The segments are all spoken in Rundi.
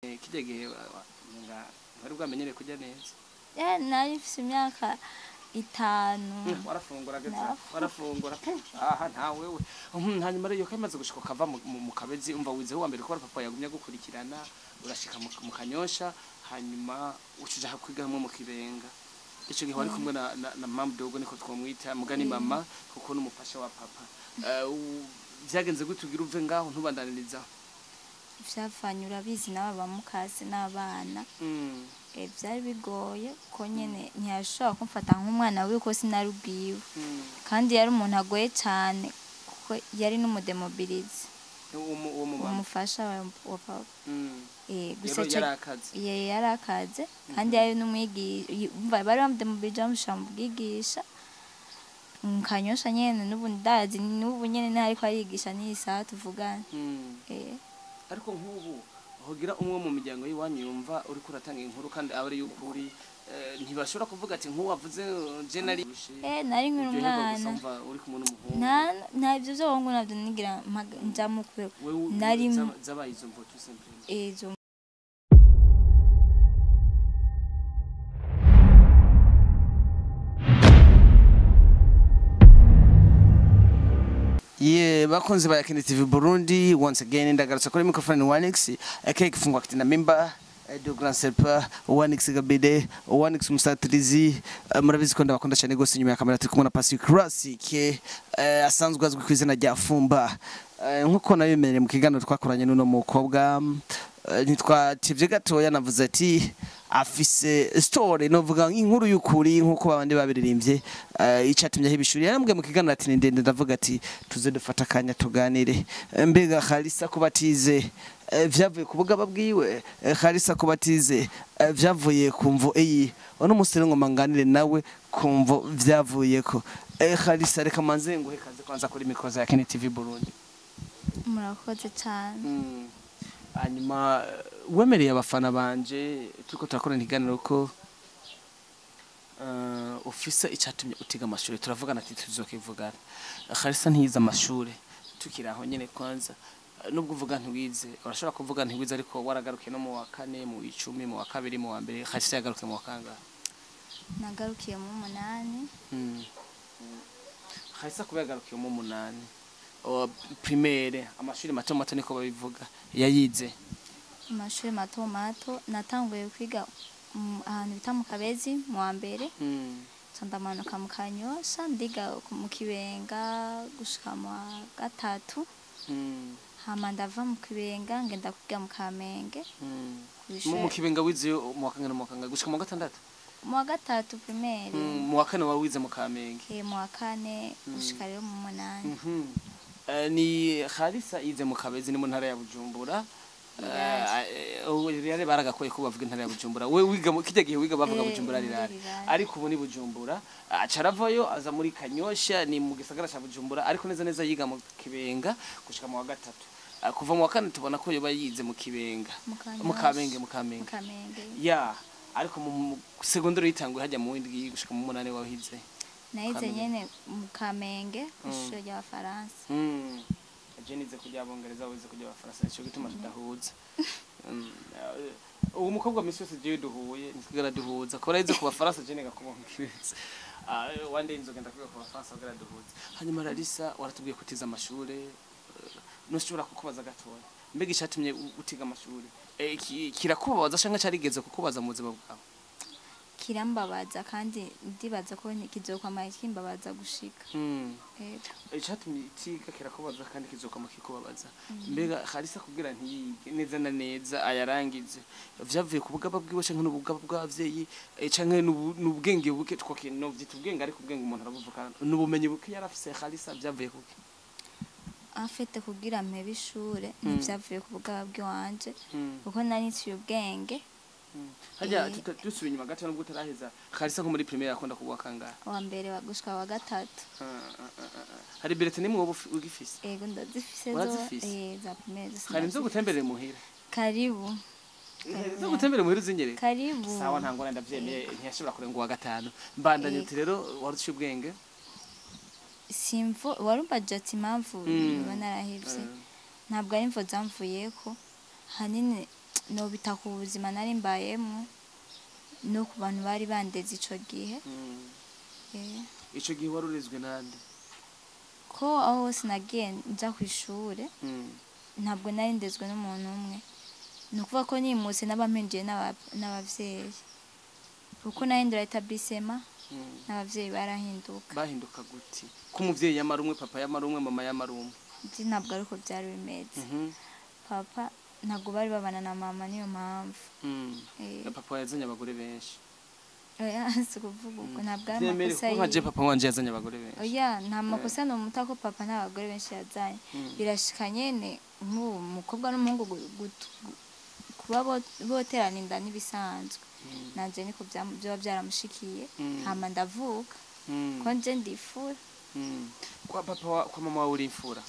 Kijya nga bari bwamenyere kujya neza. nari mfise imyaka 5. Warafungura geza warafungura aha nta wewe hanyuma rero kamaze gushika kava mu kabezi umva wize wa mbere ko papa yagumya gukurikirana urashika mu kanyosha hanyuma ucuja hakwigamwe mu kibenga ico gihe wari kumwe na mama dogo niko twomwita mugani mama kuko n'umufasha wa papa byagenze gutugira uve ngaho ntubandaniriza vyafanyura bizi n'aba mukase n'abana byari bigoye ko nyene ntiyashobora kumfata nk'umwana wiwe ko sinarubwiwe kandi yari umuntu agoye cyane kuko yari n'umudemobilize umufasha wa papa gusa yarakaze kandi yari n'umwigisha bari bamudemobilije bamushira mu bwigisha mukanyosha nyene n'ubu ndazi n'ubu nyene ntari ko arigisha n'isaha tuvugana ariko nk'ubu hogira umwe mu miryango yiwanyu yumva uri kuratanga inkuru kandi abari y'ukuri ntibashobora kuvuga ati nk'uwavuze je nari nari nk'umwana uri kumwe n'umuhungu nta ibyo byo ngo nabyo nigira njamo kwe nari zabaye izo mvo tout simplement izo bakunze ba Yakini TV Burundi once again ndagarutse kuri microphone Wanix aka kifungwa kitina member do grand serpa Wanix Gabide Wanix Musatrizi murabizi ko ndabakunda cyane gose inyuma ya kamera turi kumwe na Pacific Classic asanzwe azwi ku izina rya Fumba nkuko nabimereye mu kiganiro twakoranye n'uno mukobwa ntitwativye gatoya navuze ati afise story novuga inkuru y'ukuri nkuko babandi babiririmbye icatumye hibishuri yarambwe mu kiganiro ati ndende ndavuga ati tuze dufata kanya tuganire mbega Khalisa kubatize vyavuye kubugaba bwiwe Khalisa kubatize vyavuye kumvo ono musere ngoma nganire nawe kumvo vyavuye ko Khalisa reka manze nguhe kaze kwanza kuri mikoza ya Yakini TV Burundi murakoze cyane hanyuma wemereye abafana banje turiko turakorana ikiganiro ko ufise icatumye utiga amashuri turavugana ati tuzokivugana Khalisa ntiyize amashuri tukiraho nyene kwanza nubwo uvuga ntiwize urashobora kuvuga ntiwize ariko waragarukiye no mu wa 4 mu 10 mu wa 2 mu wa 1 Khalisa yagarukiye mu wa kangahe nagarukiye mu 8 Khalisa kuba yagarukiye mu 8 primaire amashuri mato mato niko babivuga yayize amashuri mato mato natanguye kwiga ahantu bita mu Kabezi mu wa mbere ndamanuka mu Kanyosha ndiga mu Kibenga gushika mu wa 3 hama ndava mu Kibenga ngenda kwiga mu Kamenge mu Kibenga wize mu wa kangana mu wa kangana gushika mu wa 6 mu wa 3 primaire mu wa 4 wawize mu Kamenge mu wa 4 gushika rero mu 8 ni Khalisa yize mu Kabezi ni mu ntara ya Bujumbura yari baragakoye ko bavuga intara ya Bujumbura we wiga kijya gihe wiga bavuga Bujumbura rirari ariko ubu ni Bujumbura acaravayo aza muri Kanyosha ni mu gisagara cha Bujumbura ariko neza neza yiga mu Kibenga gushika mu wa 3 kuva mu wa 4 tubona ko yoba yize mu Kibenga mu Kamenge ya ariko mu secondary yitanguye hajya mu windi gushika mu 8 wahize naize nyene mu Kamenge ishuri rya Faransa jenize kujya abongereza wize kujya abafaransa cyo gituma tudahuza uwo mukobwa misi yose je duhuye ntigara duhuza ko raize ku bafaransa jene gakubongereza one day nzogenda kwiga ku bafaransa gara duhuza hanyuma Khalisa waratubwiye kutiza amashure no shobora kukubaza gatoya mbega icatumye utiga amashure kirakubaza shanga carigeze kukubaza mu buzima bwawe kirambabaza kandi ndibaza ko kizokwama kimbabaza gushika icatumye itiga kirakubaza kandi kizokwama kikubabaza mbega Khalisa kugira ntiyige neza na neza ayarangize vyavuye ku bugaba bwiwe canke n'ubugaba bw'abavyeyi canke n'ubwenge buke twoke no vyita ubwenge ariko ubwenge umuntu arabuvuga n'ubumenyi buke yarafise Khalisa vyavuye kuki afite kugira mpebe ishure nivyavuye ku bugaba bw'iwanje kuko nari nciye ubwenge hajya tusubiye inyuma gato nubwo utaraheza Khalisa nko muri primaire yakunda kuwa kangahe wa mbere bagushika wa 3 hari bilete nimwe wowe ugifise yego ndazifise za primaire hari nzo gutemberera muhira karibu nzo gutemberera muhira uzinyere karibu sawa ntangora ndavyemeye ntiyashobora kurenga wa 5 mbandanye uti rero warutshe ubwenge simvo warumva jati impamvu narahivye ntabwo ari imvo zamvuyeko hanini nobita ku buzima nari mbayemwo no ku bantu bari bandeze ico gihe. Ico gihe warurezwe nande? Ko aho hose nagiye nja kw'ishure ntabwo nari ndezwe n'umuntu umwe, ni ukuvuga ko nimutse n'abampinduye n'abavyeyi, kuko nahindura etablissement n'abavyeyi barahinduka. Bahinduka gute? Ko umuvyeyi yamara umwe, papa yamara umwe, mama yamara umwe? Nzi ntabwo ariko byari bimeze. Papa ntabwo bari babana na mama, niyo mpamvu. Papa yazanye abagore benshi? Oya, si kuvuga ubwo ntabwo ari amakosa yiwe. Nkaje papa wanje yazanye abagore benshi? Oya, nta makosa nomuta ko papa nta bagore benshi yazanye. Birashika nyene umukobwa n'umuhungu kuba boterana inda n'ibisanzwe. Nanje niko byoba byaramushikiye, hama ndavuka ko nje ndifura. Kwa papa kwa mama wawe uri imfura?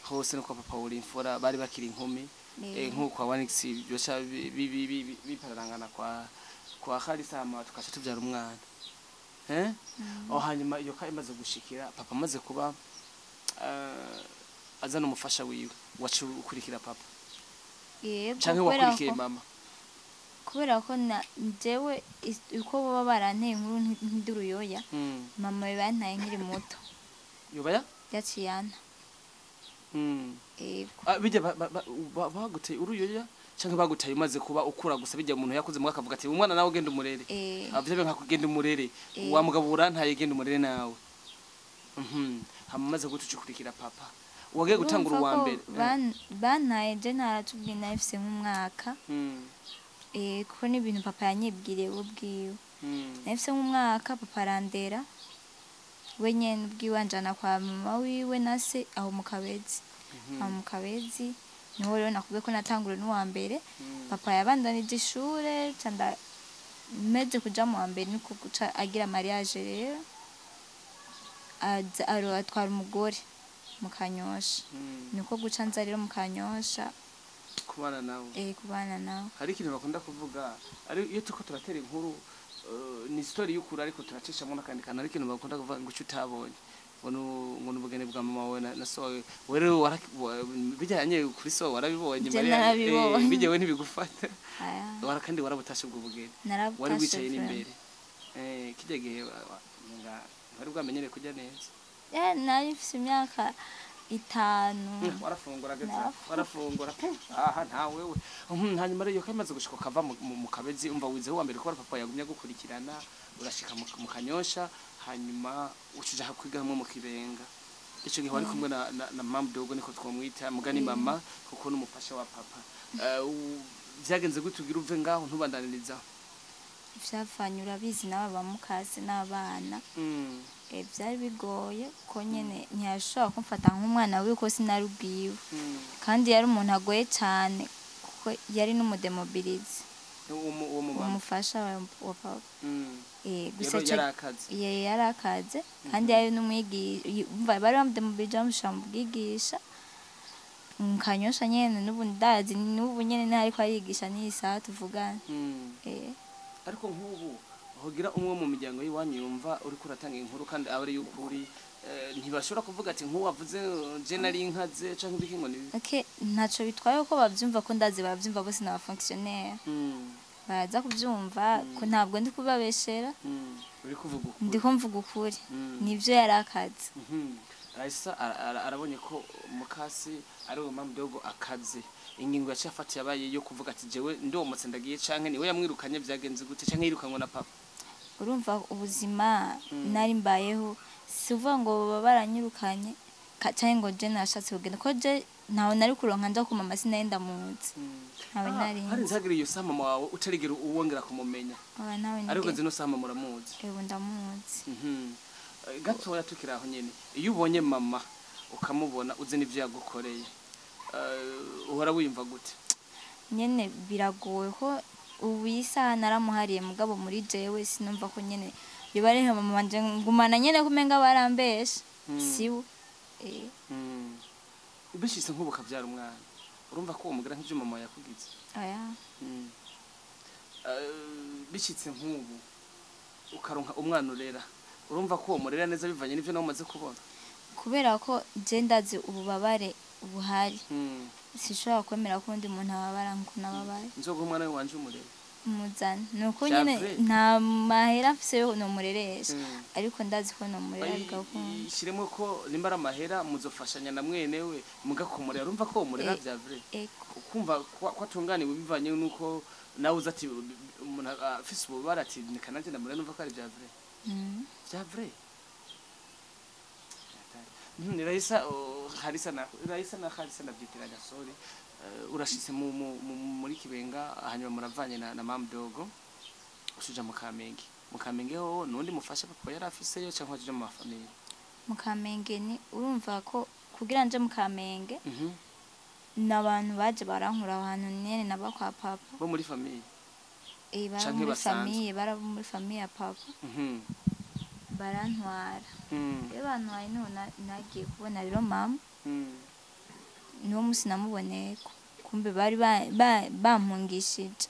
Hose no kwa papa uri imfura, bari bakiri inkumi nk'uko Wanix byosha bipararangana kwa Khalisa ama tukasha tubyara umwana. Hanyuma iyo ka imaze gushikira papa amaze kuba azana umufasha wiwe, wacu ukurikira papa? Yego, canke wakurikiye mama? Kubera ko jewe uko baba baranteye inkuru ntiduruyoya, mama bantaye nkiri muto. Yobaya? Yaciyana. Yego. Bijya baguteye uruyoya canke bagutaye umaze kuba ukura gusa bijya umuntu yakuze mu akavuga ati umwana nawe genda umurere? Avye nka kugenda umurere, wa mugabo urantaye genda umurere nawe. Hamaze gutucukurikira papa. Wagiye gutangura uwa mbere? Bantaye je naratubwiye nafise nk'umwaka. Kuko ni ibintu papa yanyibwiriye ubwiwe. Nafise nk'umwaka papa arandera. We nyene ubwiwe anjana kwa mama wiwe na se aho mu Kabezi. Aho mu Kabezi niho rero nakubwiye ko natangura n'uwa mbere. Papa yabandanije ishure canda meze kuja mu wa mbere niko guca agira mariage rero. Atwara umugore mu Kanyosha. Niko guca nza rero mu Kanyosha kubana nawe. Kubana nawe. Hari ikintu bakunda kuvuga ari iyo tuko turatera inkuru ni story y'ukuri ariko turacishamo nakandi kana, ari ikintu bakunda kuvuga ngo utabonye ngo n'ubugene bwa mama wawe na so wawe rero bijyanye kuri so warabibonye Maria bijyewe ntibigufata kandi warabutashe ubwo bugene wari wicaye n'imbere kijya gihe wari bwamenyere kujya neza? Nari mfise imyaka 5. warafungura nta wewe. Hanyuma rero kamaze gushika kava mu Kabezi umva wize wa mbere ko papa yagumya gukurikirana urashika mu Kanyosha, hanyuma ucije hakwigamwe mu Kibenga. Ico gihe wari kumwe na mama dogo niko twamwita mugani mama kuko n'umufasha wa papa. Vyagenze gutugira uve ngaho ntubandaniriza? Vyafanyura bizi n'aba bamukase n'abana. Byari bigoye ko nyene ntiyashobora kumfata nk'umwana wiwe ko sinarubwiwe, kandi yari umuntu agoye cyane kuko yari n'umudemobilize umufasha wa papa. Gusa yarakaze kandi yari n'umwigisha, bari bamudemobilije bamushira mu bwigisha mu Kanyosha nyene. N'ubu ndazi n'ubu nyene ariko arigisha n'isaha tuvugana. Ariko nk'ubu hogira umwe mu miryango yiwanyu yumva uri kuratanga inkuru kandi abari y'ukuri ntibashobora kuvuga ati nk'uwavuze je nari inkaze canke ibiki ngo nibi? Ntaco bitwaye ko bavyumva, ko ndazi bavyumva bose n'aba fonctionnaire. Baza kuvyumva ko ntabwo ndi kubabeshera. Uri kuvuga ukuri? Ndi kumvuga ukuri. Nivyo yarakaze. Raisa arabonye ko mukasi ari uwo mama dogo akaze. Ingingo yacafatiye abaye yo kuvuga ati jewe ndomotse ndagiye canke niwe yamwirukanye byagenze gute canke yirukanwa na papa? Urumva ubuzima nari mbayeho sivuga ngo baba baranyirukanye canke ngo je nashatse kugenda ko je ntawe nari kuronka nja ku mama sinenda muzi. Ntawe nari. Hari nzagiriye usa mama wawe utarigera uwongera kumumenya? Ariko nzi no sama muramuzi? Ndamuzi. Gatoya tukira aho nyene iyo ubonye mama ukamubona uzi n'ivyo yagukoreye uhora wiyumva gute? Nyene biragoye ko ubu isaha naramuhariye mugabo muri jewe sinumva ko nyene bibarehe mama wanje ngumana nyene kumenga barambesha siwe. Bishitse nk'ubu kavyara umwana urumva ko umugira nk'ivyo mama yakugize? Bishitse nk'ubu ukaronka umwana urera urumva ko umurera neza bivanye n'ivyo nawe umaze kubona? Kubera ko je ndazi ububabare buhari sishobora kwemera ko undi muntu ababara nkuko nababaye. nzoga umwana we wanje umurere Muzana nuko Vya nyene vrai? nta mahera afise yo nomureresha, ariko ndazi ko nomurera bigakunda. shiremo ko nimba ari amahera muzofashanya na mwene we mugakomorera urumva ko umurera vya vrai Eko kumva ko atunganiwe bivanye nuko nawe uza ati umuntu afise ububara ati nika nanje ndamurera numva ko ari vya vrai vya vrai ni Raisa Harisa na byitiranya sorry urashitse muri Kibenga hanyuma muravanye na Mam Dogo ushuja mu Kamenge ho nundi mufasha papa yari afise yo cyangwa aje mu family mu Kamenge ni urumva ko kugira nje mu Kamenge n'abantu baje barankura ahantu nyene naba kwa papa bo muri family bara muri famille ya papa barantwara rero bantwaye none nagiye kubona rero mama niwo musi namuboneye kumbe bari bampungishije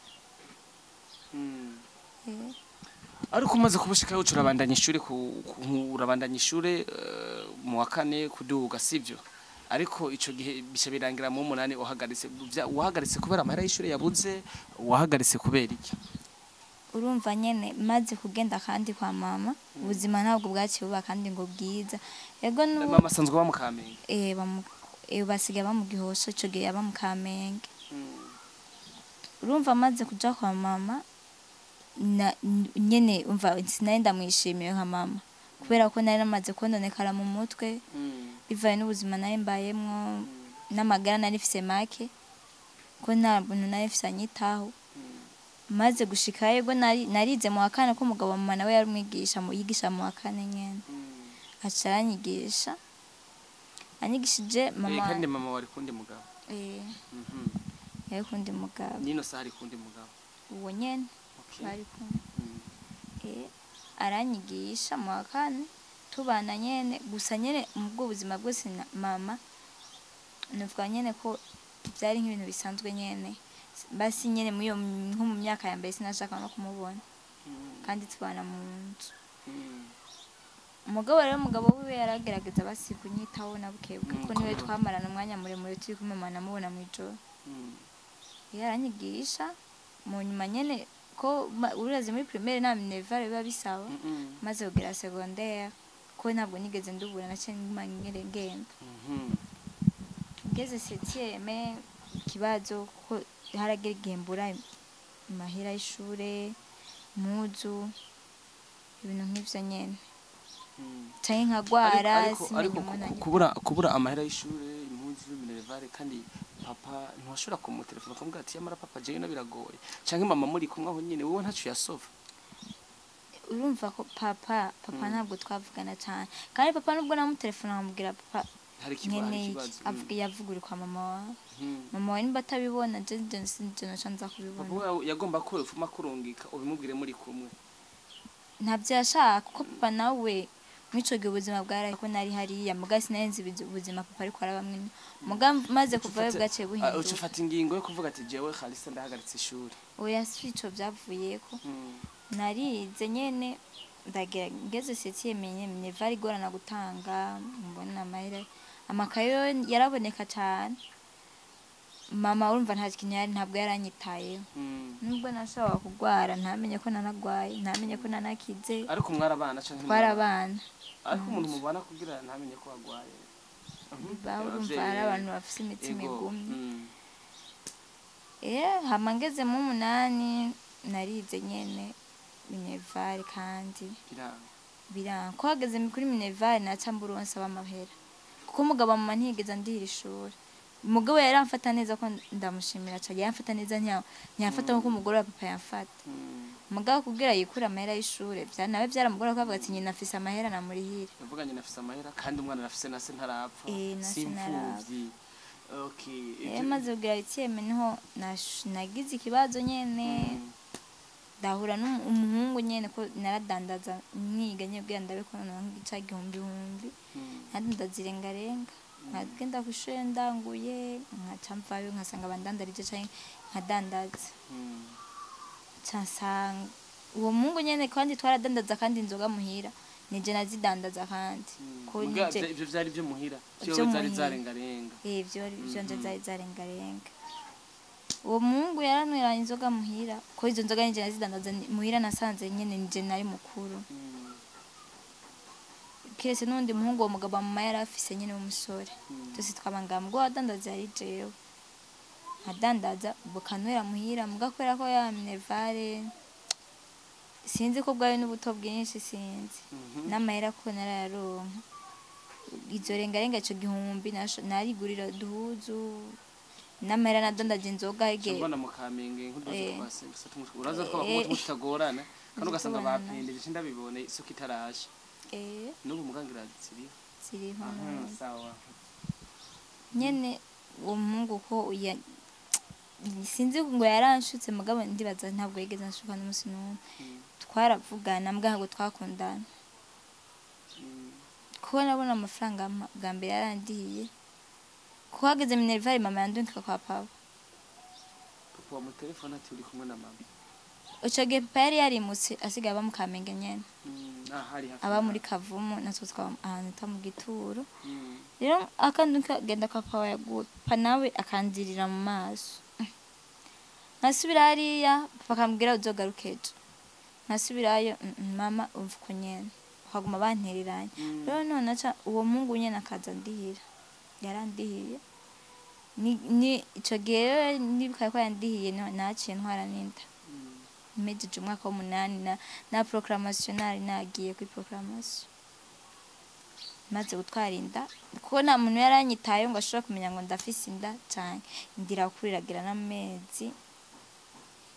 ariko umaze kubushika urabandanya ishure mu wa 4 kuduga sivyo ariko ico gihe bisha birangira mu 8 uhagaritse kubera amahera y'ishure yabuze wahagaritse kubera iki urumva nyene maze kugenda kandi kwa mama ubuzima ntabwo bwaciye buba kandi ngo bwiza yego mama asanzwe ba mu Kamenge basigaye ba mu Gihosha ico gihe yaba mu Kamenge urumva maze kuja kwa mama nyene umva sinari ndamwishimiye nka mama kubera ko nari namaze kononekara mu mutwe bivaye n'ubuzima nari mbayemwo n'amagara nari mfise make ko nta buntu nari mfise anyitaho maze gushika yego narize mu wa 4 ko umugabo wa mama nawe yari umwigisha yigisha mu wa 4 nyene aca anyigishije mama kandi mama wari kundi mugabo yari kundi mugabo nino sari kundi mugabo uwo nyene bari kumwe aranyigisha mu wa 4 tubana nyene gusa nyene mu bwo buzima bwose mama nuvuga nyene ko byari nk'ibintu bisanzwe nyene basi nyene nko mu myaka ya mbere sinashaka no kumubona kandi tubana mu nzu umugabo wiwe yaragerageza basi kunyitaho na bukebuke ko niwe twamarana umwanya muremure turi kumwe mwana mubona mu ijoro yaranyigisha mu nyuma nyene ko urazi muri primaire na minerval biba bisaba maze kugera secondaire ko ntabwo nigeze ndubura na cyangwa ngenda ngeze 7e kibazo ko haragera igembura mahera y'ishure muzu ibintu nk'ivyo nyene cyane nkagwara kubura amahera y'ishure impuzu minerval kandi papa ntwashobora kumutelefona kumubwira ati yamara papa jewe no biragoye canke mama muri kumwe aho nyene wowe ntacu yasova urumva ko papa ntabwo twavugana cyane kandi papa nubwo namutelefona nkamubwira papa yavuga uri kwa mama wawe nimba atabibona je nza kubibona papa yagomba ko ufuma kurungika ubimubwire muri kumwe ntabyo yashaka kuko papa nawe mwicoge ubuzima bwaraye ko nari hariya muga sinenzi ubuzima papa ariko arabamwe muga maze kuvayo bwaciye buhinduka ucufata ingingo yo kuvuga ati jewe Khalisa ndahagaritse ishuri oya sico byavuyeko narize nyene ndagera ngeze 7e minerval igorana gutanga mbona amahera amakayo yaraboneka cyane mama urumva nta kintu yari ntabwo yaranyitayeho nubwo nashobora kugwara ntamenye ko nanagwaye ntamenye ko nanakize ariko mwarabana canke twarabana ariko umuntu mubana kugira ntamenye ko wagwaye urumva ari abantu bafite imitima igumye hama ngeze mu 8 narize nyene minerval kandi biranga ko hageze kuri minerval naca mburonsa b'amahera kuko umugabo mama ntigeze ndihira ishuri umugabo yari amfata neza ko ndamushimira cyane yamfata neza ntiyafata nko umugore wa papa yamfata umugabo kugira yikura amahera y'ishure nawe byaramugora ko avuga ati nyina afise amahera namurihira uvuga nyina afise amahera kandi umwana afise nase ntarapfa simfuvyi maze kugira itseme niho nagize ikibazo nyene ndahura n'umuhungu nyene ko naradandaza niga nyebwe ndabe ko ngica igihumbi ndazirengarenga nkagenda kw'ishure ndanguye nkaca mvayo nkasanga abandandarije canke nkadandaza cansanga uwo muhungu nyene kandi twaradandaza kandi inzoga muhira nije nazidandaza kandi ko Muga nije ivyo vyari byo muhira Ivyo cyo zari muhira. zarengarenga ivyo ari byo nje zari zarengarenga uwo muhungu yaranywera inzoga muhira ko izo nzoga nije nazidandaza muhira nasanze nyene nije nari mukuru kese n'undi muhungu uwo mugabo mama yari afise nyene w'umusore twese twabangana mugabo wadandaza yari jewe nkadandaza bukanywera muhira mugakwera ko ya minervare sinzi ko bwawe n'ubuto bwinshi sinzi n'amahera ko narayaronka izo rengarenga ico gihumbi narigurira duhuzu n'amahera nadandaje inzoga ige mbona mu Kamenge nk'udoze kwase uraza ko bakumutse mutagorana kandi ugasanga bapindeje ndabibone isuka itarashe n'ubu mugangira ziriho sawa nyene uwo muhungu ko sinzi ngo yaranshutse mugabo ndibaza ntabwo yigeze anshuka n'umunsi n'umwe twaravugana mbwa ntabwo twakundana kuko nabona amafaranga bwa mbere yarandiye kuko hageze minervari mama yandungika kwa papa wa mu telefone ati uri kumwe na mama ico gihe papa yari yarimutse asigaye aba mu Kamenge nyene aba muri Kavumu natwe twaba ahantu ta mu Gituro rero akandungika genda kwa papa yaguye papa nawe akandirira mu maso nasubira hariya papa akambwira uzogaruka ejo nasubirayo mama umva uko nyene ukaguma bantereranye rero none aca uwo muhungu nyene akaza ndihira yarandihiye ni ico gihe nibuka ko yandihiye naciye ntwara n'inda mejeje umwaka w'umunani na proclamation nagiye kuri proclamation maze gutwara inda kuko nta muntu yaranyitaye ngo ashobora kumenya ngo ndafise inda canke ndira kuriragira n'amezi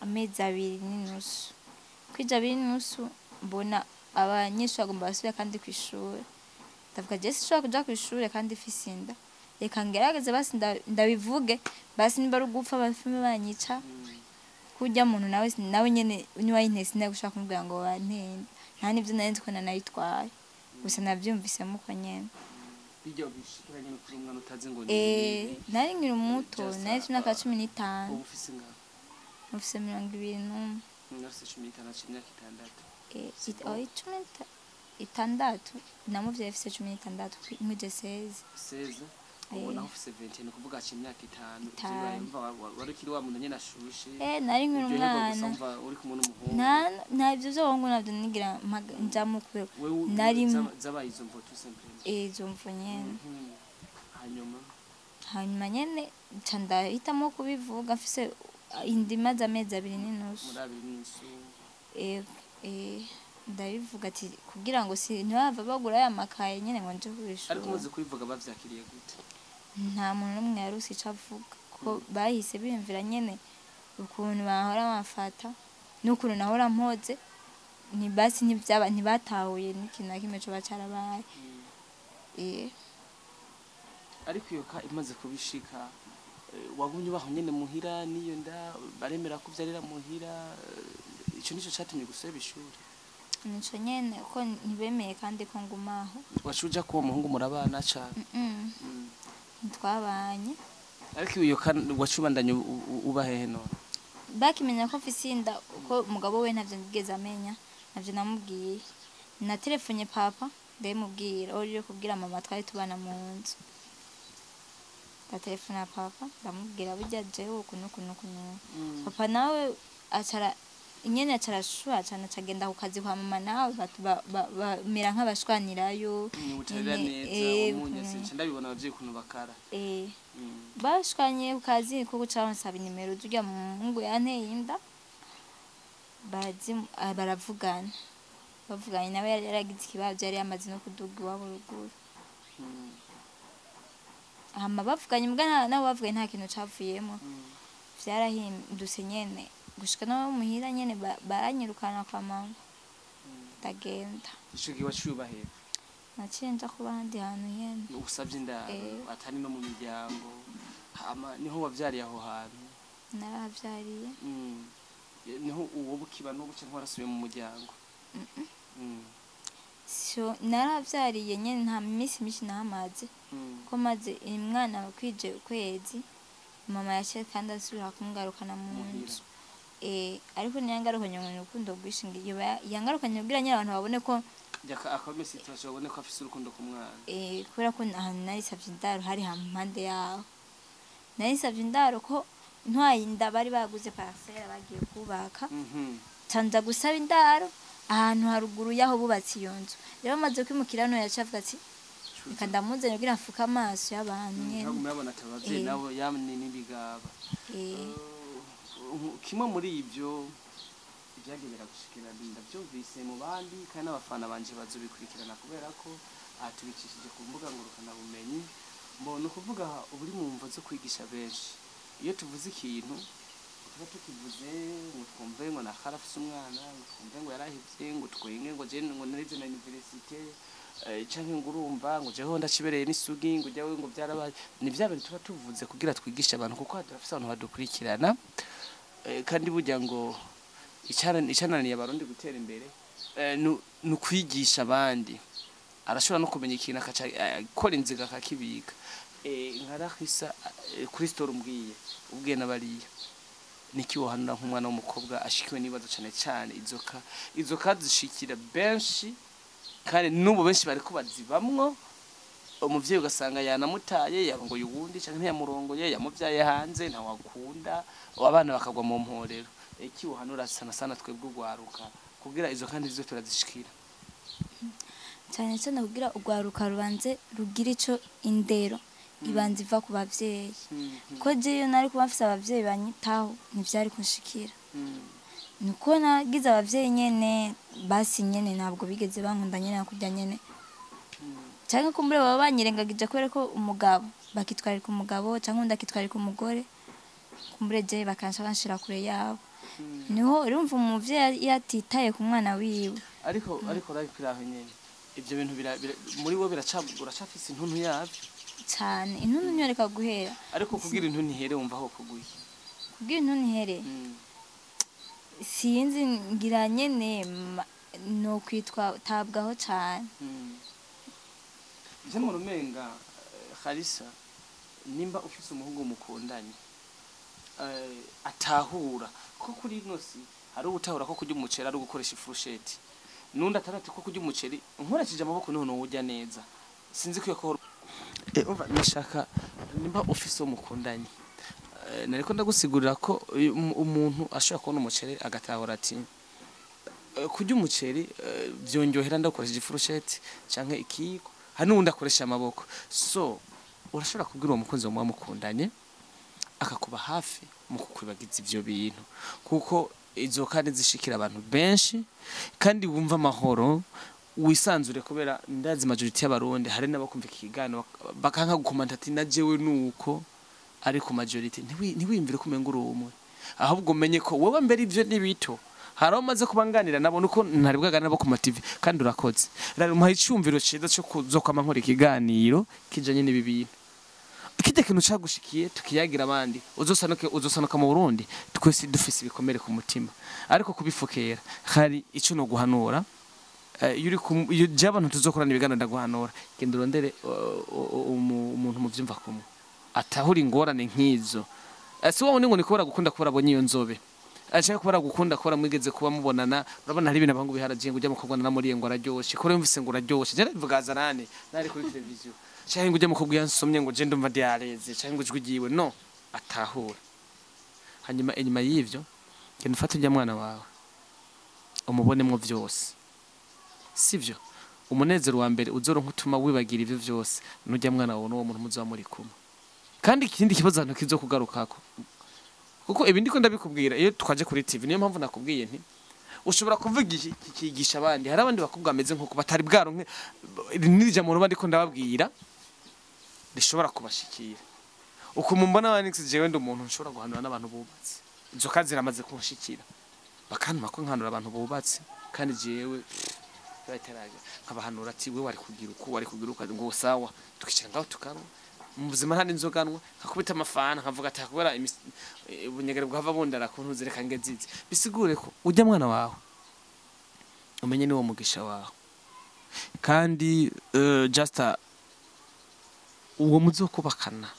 2 n'inusu kwija 2 n'inusu mbona abanyeshuri bagomba basubira kandi kw'ishure ndavuga je sinshobora kuja kw'ishure kandi ifise inda reka ngerageze basi ndabivuge basi nimba ari ugupfa bafime banyica kurya muntu nawe nyene niwayintese ndagushaka kumbwira ngo wantenda nta nivyo nari nzi ko nanayitwaye gusa navyumvisemo uko nyene bijya bishikiranye no kuri umwana utazi ngo nari nkiri umuto nari mfite imyaka 15 ubu ufise ngaho mufise 21 nafise 15 n'imyaka 6 namuvye afise 16 nkuje 16 ubu naho ufise 20 ni kuvuga ati imyaka 5 wari kiri wa muntu nyene ashushe nari nkiri umwana uri kumwe n'umuhungu nta ivyo vyo ngo navyo nigira njamukwe nari zabaye izo mvo tu simple izo mvo nyene hanyuma nyene ca ndahitamo kubivuga mfise indima z'amezi 2 n'inusu ndabivuga ati kugira ngo ntibava bagura ya makaye nyene ngo nje kubishura ariko muzi kubivuga bavyakiriye gute nta muntu n'umwe yarusi ico avuga ko bahise biyumvira nyene ukuntu bahora bafata n'ukuntu nahora mpoze ni basi ntibatahuye n'ikintu na kimwe co bacarabaye ariko iyo ka imaze kubishika wagumye baho nyene muhira niyo nda baremera ko vyarira muhira ico nico catumye gusaba ishuri nico nyene ko ntibemeye kandi ko ngumaho wacuja ko umuhungu murabana cyane twabanye ariko iyo wacubandanye uba hehe none bakimenya ko mfise inda uko umugabo we ntavyo ndigeze amenya navyo namubwiye na telefone papa ndamubwira uriyo kubwira mama twari tubana mu nzu da telefone papa ndamubwira burya jewe ukuntu papa nawe acara nyene acarashura cyane acagenda ku kazi kwa mama nawe bamera nk'abashwanirayo ndabibona abavyeyi kuntu bakara bashwanye ku kazi kuko cansaba inimero z'urya muhungu yanteye inda bavuganye nawe yaragize ikibazo yari yamaze no kuduga iwabo ruguru hama bavuganye mbwa nabo bavuganye nta kintu cavuyemo vyarahindutse nyene gushika no muhira nyene baranyirukana kwa mama ndagenda ico gihe wacubahera naciye nja kuba handi hantu nyene usavye indaro atari no mu miryango hama niho wavyariye aho hantu naravyariye niho uwo bukiba no guca nkorasubiye mu muryango so naravyariye nyene nta misi mishi nahamaze ko maze umwana kwije ukwezi mama yaciye kandi asubira kumgarukana mu nzu ariko niyangarukanye mu rukundo rwishingiye yangarukanye kugira nyine abantu babone ko jaka akome situation ubone ko afise urukundo ku mwana kubera ko ahantu narisavye indaro hari hampande yaho narisavye indaro ko ntwaye inda bari baguze parcelle bagiye kubaka canza gusaba indaro ahantu haruguru yaho bubatse iyo nzu rero maze kwimukira no yacavuga ati reka ndamuzanye kugira mfuka amaso y'abantu nyene ntabwo murabona tabavye nabo yamni n'ibigaba kimwe muri ibyo ibyagendera gushikira ndavyumvise mu bandi kandi n'abafana banje bazobikurikirana kubera ko tubicishije ku mbuga ngurukana bumenyi mbona ukuvuga uburi mu mvo zo kwigisha benshi iyo tuvuze ikintu tuba tukivuze ngo twumve ngo nakarafise umwana ngo twumve ngo yarahivye ngo twenge ngo je ngo narize na université canke ngo urumva ngo jeho ndacibereye n'isugi ngo jyawe ngo byarabaye ni bya bintu tuba tuvuze kugira twigisha abantu kuko turafise abantu badukurikirana kandi burya ngo icananiye abarundi gutera imbere ni kwigisha abandi arashobora no kumenya ikintu akaca akora inziga akakibika nkarahisa kuri store ubwiye n'abariya niki wohanura nk'umwana w'umukobwa ashikiwe n'ibibazo cyane izoka zishikira benshi kandi n'ubu benshi bari ko bazibamwo umuvyeyi ugasanga yanamutaye yarongoye uwundi canke ntiyamurongoye yamuvyaye hanze ntawakunda abana bakagwa mu mporero iki wohanura sana twebwe ugwaruka kugira izo kandi zizo turazishikira cyane kugira ugwaruka rubanze rugira ico indero ibanze iva ku bavyeyi ko jeyo nari kuba mfise abavyeyi banyitaho ntivyari kunshikira nuko nagize abavyeyi nyene basi nyene ntabwo bigeze bankunda nyene nakujya nyene cyangwa kumbure baba banyirengagije kubera ko umugabo bakitwarira umugabo cyangwa undi akitwarira umugore kumbure je bakansha banshira kure yabo niho urumva umuvyeyi yatitaye ku mwana wiwe ariko urabikiraho nyene ibyo bintu muri wo uracafise intuntu yabyo cyane intuntu nyoreka guhera ariko kugira intuntu ihere wumva aho kuguye kugira intuntu ihere sinzi ngira nyene no kwitwa tabwaho cyane je mu rumenga Khalisa nimba ufise umuhungu mukundanye atahura ko kuri nosi hari ubutahura ko kujya umuceri ari gukoresha ifurusheti nundi atarati ko kujya umuceri nkoresheje amaboko none ujya neza sinzi ko umva nashaka nimba ufise umukundanye nariko ndagusigurira ko umuntu ashobora kubona umuceri agatahura ati kujya umuceri byonjohera ndakoresheje ifurusheti canke ikiko hari nundi akoresha amaboko so urashobora kubwira uwo mukunzi wa mukundanye akakuba hafi mu kukwibagiza ivyo bintu kuko izo kandi zishikira abantu benshi kandi wumva amahoro wisanzure kubera ndazi majority y'abarundi hari n'abakumva ikigano bakanka gukomanta ati najewe nuko ari ku majority ntiwimvire kumenga urumwe ahubwo menye ko wowe mbere ivyo nibito haraho maze kubanganira nabo nuko ntari bwagana nabo ku ma TV kandi urakoze rero muhaye icyumviro ciza cyo kuzokwama nkora ikiganiro kijanye n'ibi bintu ikide kintu cagushikiye tukiyagira abandi uzosanuka mu Burundi twese dufise ibikomere ku mutima ariko kubifukera hari ico no guhanura iyo j'abantu tuzokorana ibiganiro ndaguhanura genda urondere umuntu mu vyumva kumwe atahura ingorane nk'izo si wowe ngo nikobora gukunda kubara abonye iyo nzobe ashaka kubara gukunda kubara mwigeze kuba mubonana urabona hari ibintu abangu biharagiye ngo ujya mukobwa na muri ngo araryoshe kore mvise ngo uraryoshe je ndavugaza nane nari kuri televiziyo cyangwa ujya mukobwa yansomye ngo je ndumva diareze cyangwa ujwigiwe no atahura hanyuma inyuma y'ivyo genda ufate ujya mwana wawe umubonemwo vyose sivyo umunezero wa mbere uzoro nkutuma wibagira ivyo vyose nujya mwana wawe n'uwo muntu muzo muri kumwe kandi ikindi kibazo hano kizo kugarukako kuko ibi ndiko ndabikubwira iyo twaje kuri TV niyo mpamvu nakubwiye nti ushobora kuvuga ikigisha abandi hari abandi bakubwa ameze nko batari bwaronke nirija mu rubandi ko ndababwira rishobora kubashikira uko mumbona abanix jewe ndi umuntu nshobora guhanura n'abantu bubatse izo kazi ramaze kunshikira bakantuma ko nkanura abantu bubatse kandi jewe bataraje nkabahanura ati we wari kugira uko ngo sawa tukicara ngaho tukaro mu buzima nta n'inzoganwa nkakubita amafana nkavuga ati akubera ubunyegere bwava bundara kuntu zereka ngezize bisigure ko ujya mwana wawe umenye ni wo mugisha wawe kandi just uwo muzokubakana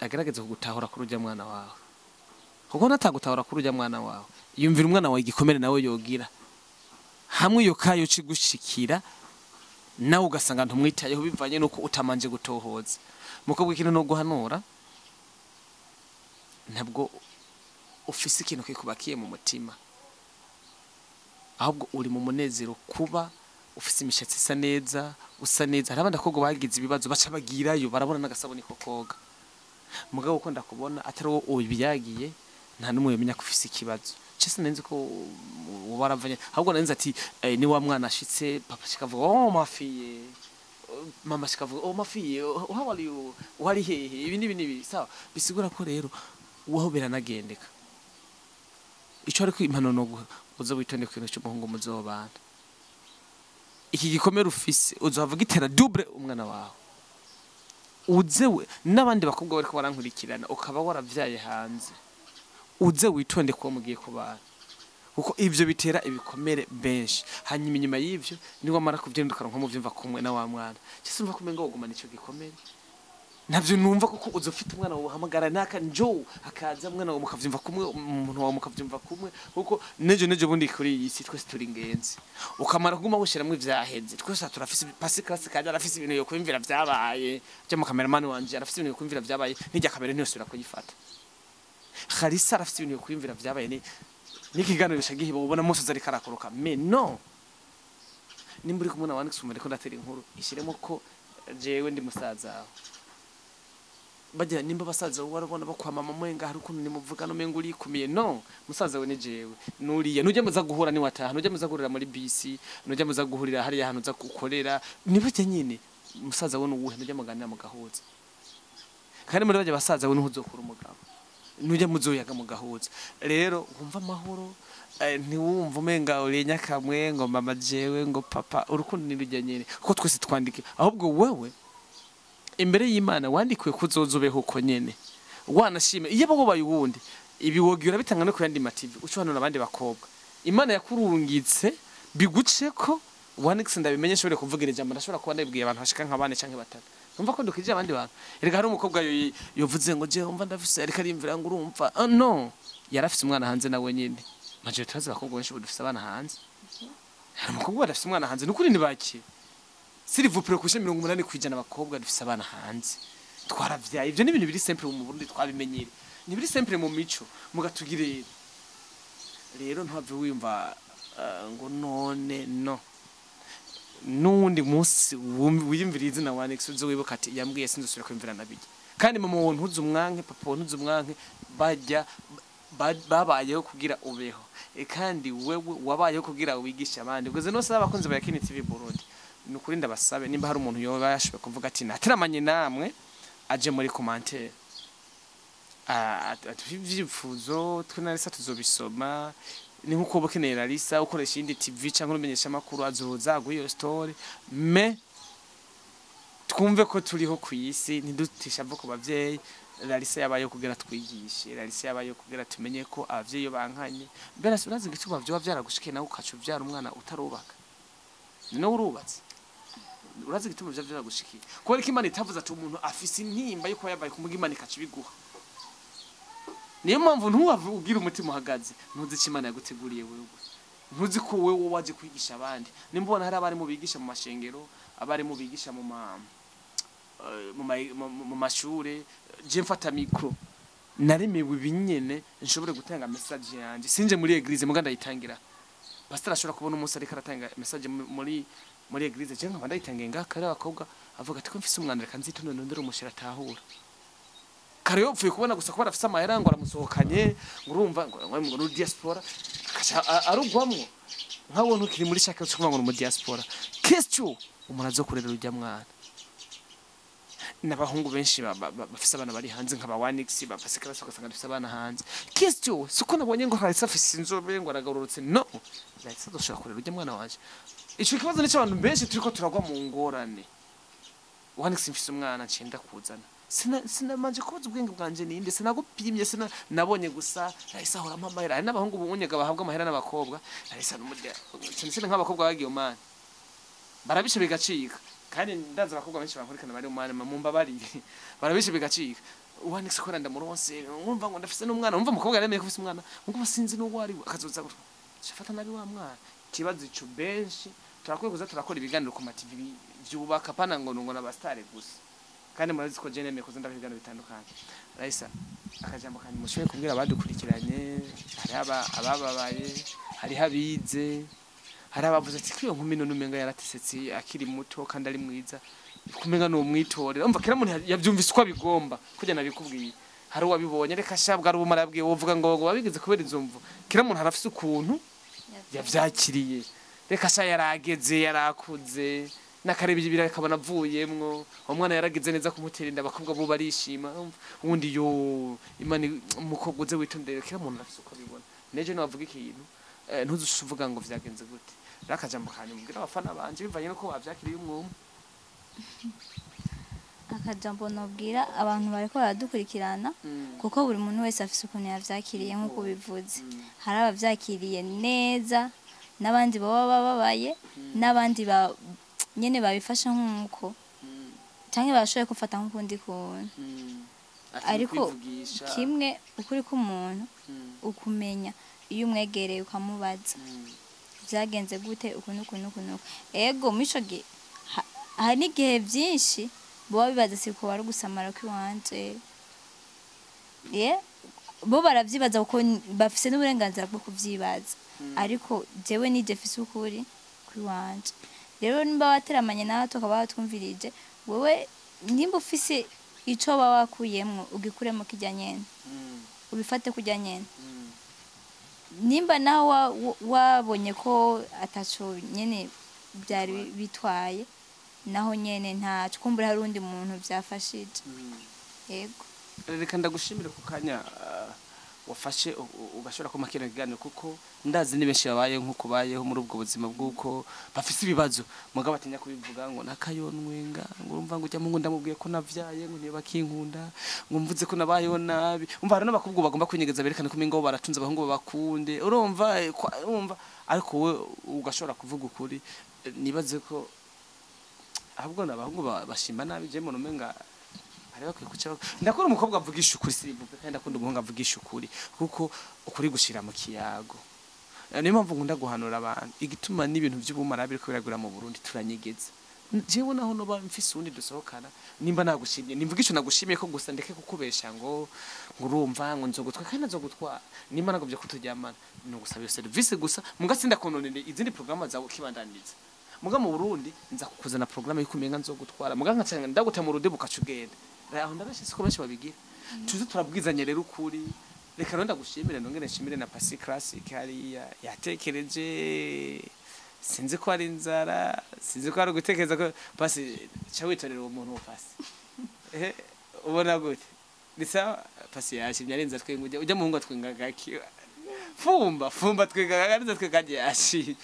agerageza kugutahura kuri ujya mwana wawe kuko natagutahura kuri ujya mwana wawe yumvira umwana wawe igikomere nawe yogira hamwe iyo kayo cigushikira nawe ugasanga ntumwitayeho bivanye nuko utamanje gutohoza mukobwa ikintu no guhanura ntabwo ufise ikintu kikubakiye mu mutima ahubwo uri mu munezero kuba ufise imishatsi isa neza usa neza hari abandi bakobwa bagize ibibazo baca bagirayo barabona n'agasabuni ko koga mugabo uko ndakubona atari wo ubiyagiye nta numwe yemenya ko ufise ikibazo cyese nenze ko waravanye ahubwo nenze ati ni wa mwana ashitse papa shikavuga oh mafiye mama shikavuga oh mafiye how are you wari hehe ibi nibi sawa bisigura ko rero waho biranagendeka ico ariko impano no uzo witonde ku kintu cy'umuhungu muzobana iki gikomere ufise uzovuga itera double umwana wawe uzewe n'abandi bakobwa bariko barankurikirana ukaba waravyaye hanze uze witonde ko mugiye kubana kuko ivyo bitera ibikomere benshi hanyuma inyuma y'ivyo niwe amara kuvyendukana nko muvyumva kumwe na wa mwana cyese umva kumenga wogumana ico gikomere navyo numva kuko uzofita umwana wawe hamagara naka njo akaza mwana wawe mukavyumva kumwe umuntu wawe mukavyumva kumwe kuko nejo bundi kuri iyi si twese turi ingenzi ukamara kuguma gushiramwe ivyaheze twese turafise pasikasi kaje arafise ibintu yo kwimvira vyabaye byo mu cameraman wanje arafise ibintu yo kwimvira vyabaye nijya kamera ntiyosubira kuyifata Kharissa arafite ibintu yo kwimvira vyabaye n'ikiganiro shagihibo ubona mose zari karakoroka mais non nimburi kumwe na Wanix umureko ndatera inkuru ishiremo ko jewe ndi musaza bagira nimba basaza warabona bakwama mamenga hari ukuntu nimuvuga no mengo urikumiye no musaza we ni jewe nuriye nuje muza guhura ni wataha nuje muza guhurira muri bisi nuje muza guhurira hari ahantu za gukorera nibajya nyine musaza we nuwuhe nuje muganira mu gahuza kandi muri baje basaza we nuhuzokura umugabo nuje muzoyaga mu gahuza rero ngumva amahoro ntiwumva umenga urenya kamwe ngo mama jewe ngo papa urukundo nirujya nyene kuko twese twandike ahubwo wewe imbere y'Imana wandikiwe kuzozubeho uko nyene wanashime iyo bagobaye uwundi ibiwogira bitanga no kuyandi mativi ucubana nabandi bakobwa Imana yakurungitse biguce ko Wanix ndabimenye shobore kuvugira ijambo ndashobora kuba ndabibwiye abantu bashika nk'abane canke batatu numva ko ndukije abandi bantu erega hari umukobwa yovuze ngo je umva ndafise ariko arimvira ngo urumva no yarafise umwana hanze nawe nyine maje turazi bakobwa benshi budufise abana hanze hari umukobwa adafise umwana hanze nukuri ni baki s'il vous plaît kushe 80% abakobwa dufise abana hanze twaravyaye ivyo ni ibintu biri simple mu Burundi twabimenyere ni biri simple mu mico mugatugire rero ntavye wimva ngo none no nundi munsi wiyumvira izina Wanix uzo wibuka ati yambwiye sinzosubira kwimvira nabije kandi mama wontu uzu umwanke papa wontu uzu umwanke bajya babayeho kugira ubeho kandi wewe wabayeho kugira wigisha abandi ubwo no saba bakunze ba Yakini TV Burundi nukuri ndabasabe nimba hari umuntu yoba yashobora kuvuga ati nateramanye namwe aje muri commentaire atuvyifuzo twinarisa tuzobisoma ni nkuko bokeneye Larissa ukoresha indi TV cyangwa umenyesha makuru azoza guyo story me twumve ko turiho kuyisi ntidutisha bwo bavyeyi Larissa yabaye kugira twigishe Larissa yabaye kugira tumenye ko abavyeyi bankanye mbere urazi ngo icyo bavyo byaragushikiye nawe ukacu byara umwana utarubaka no urubatse urazi gituma byaragushikiye ko ariko Imana itavuze ati umuntu afise intimba yuko yabaye kumuga Imana ikacibiguha niyo mpamvu ntuwavugira umutima uhagaze ntuzi icyo Imana yaguteguriye wewe ntuzi ko wewe waje kwigisha abandi nimbona hari abari mu bigisha mu mashengero abari mu bigisha mu mashure je mfata micro naremewe binyene nshobore gutanga message yanje sinje muri eglise muganda yitangira pastor ashobora kubona umunsi ariko aratanga message muri eglise je nkaba ndayitangiye ngaka ari abakobwa avuga ati ko mfise umwana reka nzitono ndondera umushira tahura kare yopfuye kubona gusa ko barafise amahera ngo aramusohokanye ngurumva ngo no diaspora arugwamwo nkawo ntukiri muri shaka cyo kuvuga ngo mu diaspora question umuntu azokorera urujya mwana n'abahungu benshi bafise abana bari hanze nk'aba Wanix bafise karasoko sanga dufise abana hanze question suko nabonye ngo Larissa afise inzobe ngo aragororotse no Larissa doshaka kurera urujya mwana wanje ico kibazo nico abantu benshi turiko turagwa mu ngorane Wanix mfise umwana ncenda kuzana sinamanje kubuza ubwenge bwanje ninde sinagupimye nabonye gusa Larissa ahora amahera hari n'abahungu bunyaga bahabwa amahera n'abakobwa Larissa n'umurya cyane nk'abakobwa bagiye umana barabishe bigacika kandi ndaza abakobwa benshi bankurikana bari umana mumba bari barabishe bigacika Wanix ko ndamuronse umva ngo ndafise n'umwana umva umukobwa yaremeye ko ufise umwana ngo basinzi no wari akazoza shafata nabi wa mwana kibazo ico benshi turakwiye kuza turakora ibiganiro ku ma TV byubaka pana ngo n'abastare gusa kandi murazi ko jene mekuze ndabiganiro bitandukanye Raisa akajambo kandi mushoye kumbwira abadukurikiranye hari abababaye hari habize hari abavuze ati kwiyo nkumi none umenga yaratesetse akiri muto kandi ari mwiza kumenga no umwitorera umva kira muntu yavyumvise uko abigomba kujya nabikubwiye hari wabibonye reka shabwa ari ubumara bwiye wovuga ngo wabigeze kubera inzumvu kira muntu harafise ukuntu yavyakiriye reka sha yarageze yarakuze nakareba ibira akabona avuyemwo umwana yaragize neza kumutera inda bakobwa bo barishima ubundi yo imana umukobwa uze witondere kira muntu afise uko abibona neje navuga ikintu ntuzushuvuga ngo vyagenze gute rakajambo kanye mubwira abafana banje bivanye nuko bavyakiriye umwumwe akajambo nobwira abantu bariko baradukurikirana kuko buri muntu wese afise ukuntu yavyakiriye nk'uko bivuze hari abavyakiriye neza n'abandi baba bababaye n'abandi nyene babifasha nk'uko canke bashoboye gufata nk'ukundi kuntu ariko kimwe ukuri k'umuntu ukumenya iyo umwegereye ukamubaza vyagenze gute ukuntu ego mico gihe hari n'igihe byinshi boba bibaza siko bari gusamara kw'iwanje bo baravyibaza kuko bafise n'uburenganzira bwo kuvyibaza ariko jewe nije fise ukuri kw'iwanje rero nimba wateramanye nawe tukaba twumvirije wewe nimba ufise ico baba wakuyemwo ugikuremo kijya nyene ubifate kujya nyene nimba nawe wabonye ko ataco nyene byari bitwaye naho nyene nta kumbura hari undi muntu byafashije yego reka ndagushimire ku kanya wafashe ugashobora ko makina kiganiro kuko ndazi ni benshi babaye nkuko bayeho muri ubwo buzima bwuko bafise ibibazo mugabo batinya kubivuga ngo nakayonwenga ngo urumva ngo ujya mu ngunda mubwiye ko navyaye ngo niba kinkunda ngo mvuze ko nabayeho nabi umva hari n'abakobwa bagomba kwinyegeza berekana ko mingo baratunze abahungu babakunde urumva ariko we ugashobora kuvuga ukuri nibaze ko ahubwo nabahungu bashimba nabi je muntu menga ari bakwiye kuca ndakora umukobwa avugisha ukuri siribuke kandi akunda umuhungu avugisha ukuri kuko ukuri gushira mu kiyago niyo mpamvu nkunda guhanura abantu igituma n'ibintu by'ubumara biriko biragura mu Burundi turanyegeza jewe naho no bamfise undi dusohokana nimba nagushimye nimvugisha nagushimiye ko gusa ndeke kukubesha ngo urumva ngo nzogutwa kandi nzogutwa nimba nagobye kuturyamana no gusaba iyo service gusa mugatsinda kononene izindi programme zawe kibandaniza muga mu Burundi nza kukuzana programme y'ikumenga nzogutwara muga nkacanga ndaguta mu rude bukacugenda aho ndabeshe siko benshi babigira tuzi turabwizanye rero ukuri reka ronda gushimire nongere nshimire na Pasi Classic hariya yatekereje sinzi ko ari inzara sinzi ko ari gutekereza ko Pasi cha witorera umuntu Pasi ubona gute bisa Pasi yashimye ari inzara twenge ujya mu ngo twingagaki fumba twigagaganiza twikagiye ashi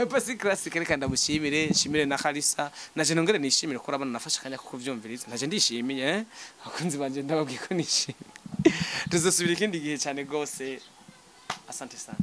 Pasi Classic reka ndamushimire nshimire na Khalisa naje nongere nishimire ko urabona nafasha kanya ko kuvyumviriza naje ndishimiye akunzi banje ndababwiye ko nishimye tuzosubira ikindi gihe cyane gose asante sana